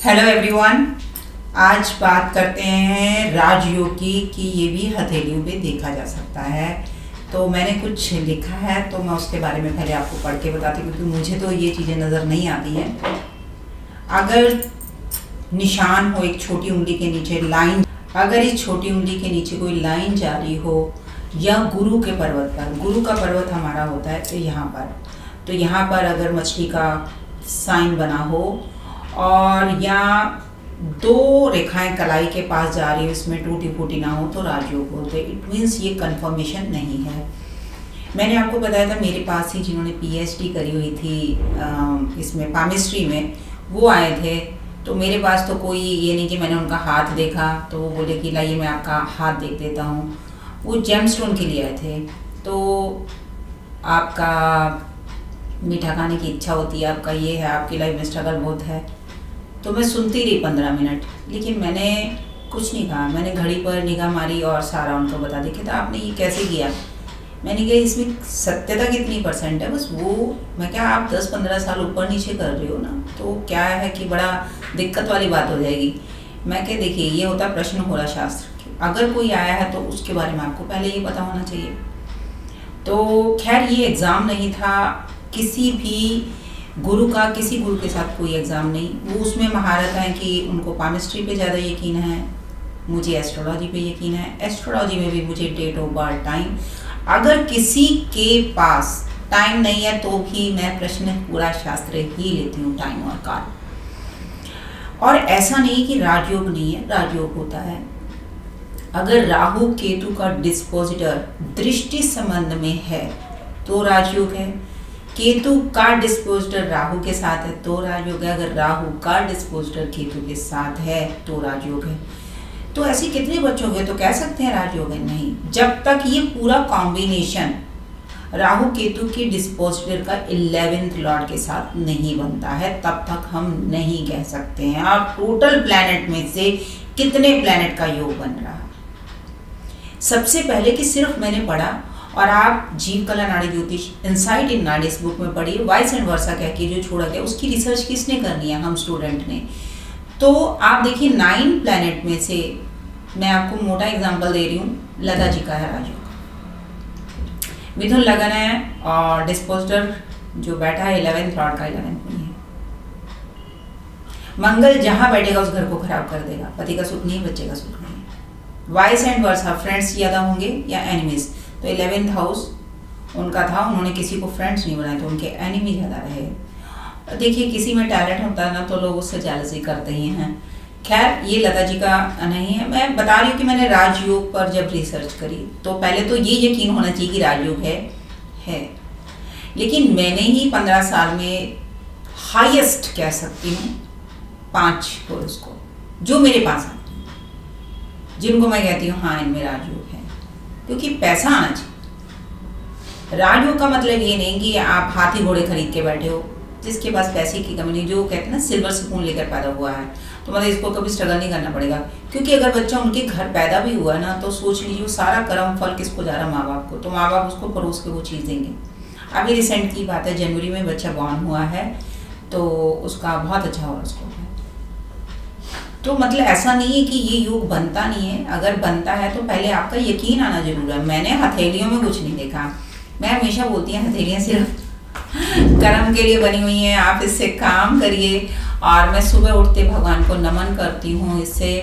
Hello everyone, आज बात करते हैं राजयोग की कि ये भी हथेलियों पे देखा जा सकता है। तो मैंने कुछ लिखा है तो मैं उसके बारे में पहले आपको पढ़ के बताती हूँ, क्योंकि मुझे तो ये चीज़ें नज़र नहीं आती हैं। अगर निशान हो एक छोटी उंगली के नीचे लाइन, अगर इस छोटी उंगली के नीचे कोई लाइन जारी हो या गुरु के पर्वत पर, गुरु का पर्वत हमारा होता है तो यहाँ पर अगर मछली का साइन बना हो और या दो रेखाएं कलाई के पास जा रही हो, इसमें टूटी फूटी ना हो, तो राजयोग बोलते हैं। इट मीन्स ये कंफर्मेशन नहीं है। मैंने आपको बताया था मेरे पास ही जिन्होंने पीएचडी करी हुई थी इसमें पामिस्ट्री में, वो आए थे। तो मेरे पास तो कोई ये नहीं कि मैंने उनका हाथ देखा तो वो बोले कि लाइए मैं आपका हाथ देख देता हूँ। वो जेमस्टोन के लिए आए थे। तो आपका मीठा खाने की इच्छा होती है, आपका ये है, आपकी लाइफ में स्ट्रगल बहुत है। तो मैं सुनती रही 15 मिनट, लेकिन मैंने कुछ नहीं कहा। मैंने घड़ी पर निगाह मारी और सारा उनको बता दिया कि आपने ये कैसे किया। मैंने कहा इसमें सत्यता कितनी % है, बस वो मैं क्या आप 10-15 साल ऊपर नीचे कर रहे हो ना, तो क्या है कि बड़ा दिक्कत वाली बात हो जाएगी। मैं क्या, देखिए ये होता प्रश्न हो रहा शास्त्र, अगर कोई आया है तो उसके बारे में आपको पहले ये पता होना चाहिए। तो खैर ये एग्ज़ाम नहीं था किसी भी गुरु का, किसी गुरु के साथ कोई एग्ज़ाम नहीं। वो उसमें महारत है कि उनको पामिस्ट्री पे ज़्यादा यकीन है, मुझे एस्ट्रोलॉजी पे यकीन है। एस्ट्रोलॉजी में भी मुझे डेट ऑफ बर्थ, टाइम, अगर किसी के पास टाइम नहीं है तो भी मैं प्रश्न पूरा शास्त्र ही लेती हूँ, टाइम और काल। और ऐसा नहीं कि राजयोग नहीं है, राजयोग होता है। अगर राहु केतु का डिस्पोजिटर दृष्टि संबंध में है तो राजयोग है। केतु का डिस्पोजिटर राहु के साथ है तो राजयोग है। अगर राहु का डिस्पोजिटर केतु के साथ है तो राजयोग है। तो ऐसे कितने बच्चों के तो कह सकते हैं राजयोग है? नहीं, जब तक ये पूरा कॉम्बिनेशन राहु केतु की डिस्पोजिटर का 11th लॉर्ड के साथ नहीं बनता है, तब तक हम नहीं कह सकते हैं। और टोटल प्लैनेट में से कितने प्लैनेट का योग बन रहा है। सबसे पहले कि सिर्फ मैंने पढ़ा, और आप जीव कला नाड़ी ज्योतिष इनसाइट इन नाड़ी इस बुक में पढ़िए, वाइस एंड वर्सा कह के जो छोड़ा गया उसकी रिसर्च किसने करनी है? हम स्टूडेंट ने। तो आप देखिए 9 प्लैनेट में से मैं आपको मोटा एग्जांपल दे रही हूँ, लता जी का है राजयोग। मिथुन लगन है और डिस्पोजिटर जो बैठा है 11th लॉर्ड का 11th में है। मंगल जहां बैठेगा उस घर को खराब कर देगा। पति का सुख नहीं, बच्चे का सुख नहीं। वाइस एंड वर्सा, फ्रेंड्स ज़्यादा होंगे या एनिमीज। तो 11th हाउस उनका था, उन्होंने किसी को फ्रेंड्स नहीं बनाए तो उनके एनिमी ज़्यादा रहे। देखिए किसी में टैलेंट होता है ना तो लोग उससे जेलसी करते ही हैं। खैर ये लता जी का नहीं है। मैं बता रही हूँ कि मैंने राजयोग पर जब रिसर्च करी तो पहले तो ये यकीन होना चाहिए कि राजयोग है। लेकिन मैंने ही 15 साल में हाईएस्ट कह सकती हूँ 5 पुरुष को जो मेरे पास आते हैं, जिनको मैं कहती हूँ हाँ इनमें राजयोग है। क्योंकि पैसा आना चाहिए। राजयोग का मतलब ये नहीं कि आप हाथी घोड़े खरीद के बैठे हो, जिसके पास पैसे की कमी नहीं, जो कहते हैं ना सिल्वर स्पून लेकर पैदा हुआ है, तो मतलब इसको कभी स्ट्रगल नहीं करना पड़ेगा। क्योंकि अगर बच्चा उनके घर पैदा भी हुआ ना तो सोच लीजिए वो सारा कर्म फल किसको जा रहा? माँ बाप को। तो माँ बाप उसको परोस के वो चीज़ देंगे। अभी रिसेंट की बात है, जनवरी में बच्चा बॉर्न हुआ है तो उसका बहुत अच्छा हॉरोस्कोप है। तो मतलब ऐसा नहीं है कि ये योग बनता नहीं है। अगर बनता है तो पहले आपका यकीन आना जरूर है। मैंने हथेलियों में कुछ नहीं देखा। मैं हमेशा बोलती हूँ हथेलियाँ सिर्फ कर्म के लिए बनी हुई हैं, आप इससे काम करिए। और मैं सुबह उठते भगवान को नमन करती हूँ इससे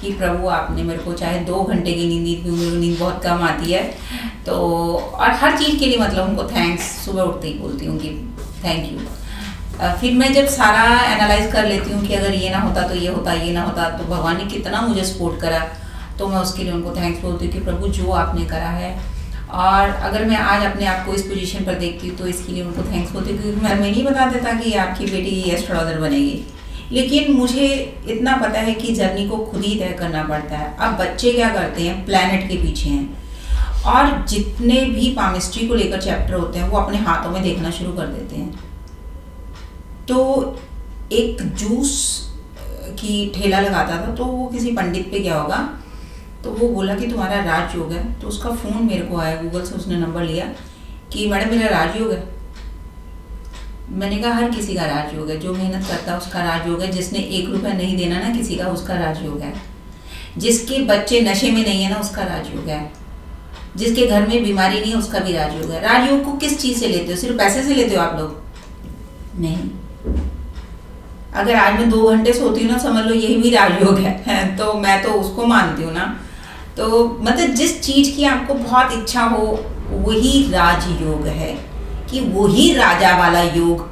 कि प्रभु आपने मेरे को चाहे 2 घंटे की नींद दी, मेरी नींद बहुत कम आती है तो, और हर चीज़ के लिए मतलब उनको थैंक्स सुबह उठते ही बोलती हूँ कि थैंक यू। फिर मैं जब सारा एनालाइज कर लेती हूँ कि अगर ये ना होता तो ये होता, ये ना होता तो भगवान ने कितना मुझे सपोर्ट करा, तो मैं उसके लिए उनको थैंक्स बोलती हूँ कि प्रभु जो आपने करा है। और अगर मैं आज अपने आप को इस पोजीशन पर देखती हूँ तो इसके लिए उनको थैंक्स बोलती हूँ। क्योंकि मैं नहीं बता देता कि आपकी बेटी एस्ट्रोलॉजर बनेगी, लेकिन मुझे इतना पता है कि जर्नी को खुद ही तय करना पड़ता है। अब बच्चे क्या करते हैं, प्लैनेट के पीछे हैं और जितने भी पामिस्ट्री को लेकर चैप्टर होते हैं वो अपने हाथों में देखना शुरू कर देते हैं। तो एक जूस की ठेला लगाता था तो वो किसी पंडित पे गया होगा, तो वो बोला कि तुम्हारा राजयोग है। तो उसका फ़ोन मेरे को आया, गूगल से उसने नंबर लिया कि मैडम मेरा राजयोग है। मैंने कहा हर किसी का राजयोग है, जो मेहनत करता है उसका राजयोग है, जिसने 1 रुपया नहीं देना ना किसी का उसका राजयोग है, जिसके बच्चे नशे में नहीं है ना उसका राजयोग है, जिसके घर में बीमारी नहीं है उसका भी राजयोग है। राजयोग को किस चीज़ से लेते हो? सिर्फ पैसे से लेते हो आप लोग? नहीं। अगर आज मैं 2 घंटे सोती हूँ ना, समझ लो यही भी राजयोग है तो मैं तो उसको मानती हूँ ना। तो मतलब जिस चीज़ की आपको बहुत इच्छा हो वही राजयोग है, कि वही राजा वाला योग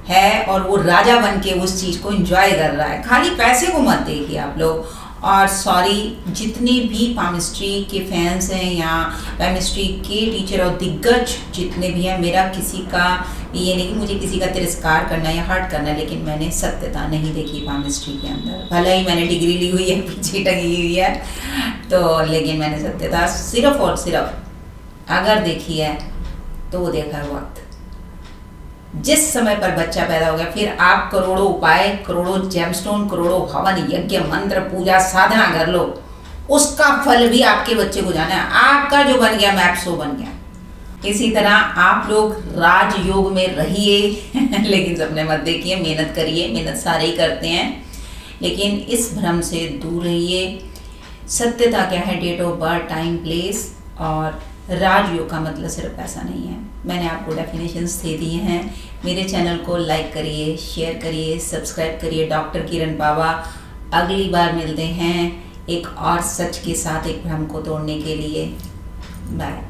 है और वो राजा बन के उस चीज़ को एंजॉय कर रहा है। खाली पैसे को मत देखिए आप लोग। और सॉरी, जितने भी पामिस्ट्री के फैंस हैं या पामिस्ट्री के टीचर और दिग्गज जितने भी हैं, मेरा किसी का ये नहीं कि मुझे किसी का तिरस्कार करना है या हर्ट करना है, लेकिन मैंने सत्यता नहीं देखी पामिस्ट्री के अंदर। भले ही मैंने डिग्री ली हुई है, पीछे टंगी हुई है, तो लेकिन मैंने सत्यता सिर्फ और सिर्फ अगर देखी है तो वो देखा है वक्त। जिस समय पर बच्चा पैदा हो गया, फिर आप करोड़ों उपाय, करोड़ों जेमस्टोन, करोड़ों हवन, यज्ञ, मंत्र, पूजा, साधना कर लो, उसका फल भी आपके बच्चे को जाना है। आपका जो बन गया मैप सो बन गया। इसी तरह आप लोग राजयोग में रहिए लेकिन सपने मत देखिए, मेहनत करिए। मेहनत सारे ही करते हैं, लेकिन इस भ्रम से दूर रहिए। सत्यता क्या है? Date of birth, time, place. और राजयोग का मतलब सिर्फ पैसा नहीं है। मैंने आपको डेफिनेशंस दे दिए हैं। मेरे चैनल को लाइक करिए, शेयर करिए, सब्सक्राइब करिए। डॉक्टर किरण बाबा अगली बार मिलते हैं एक और सच के साथ, एक भ्रम को तोड़ने के लिए। बाय।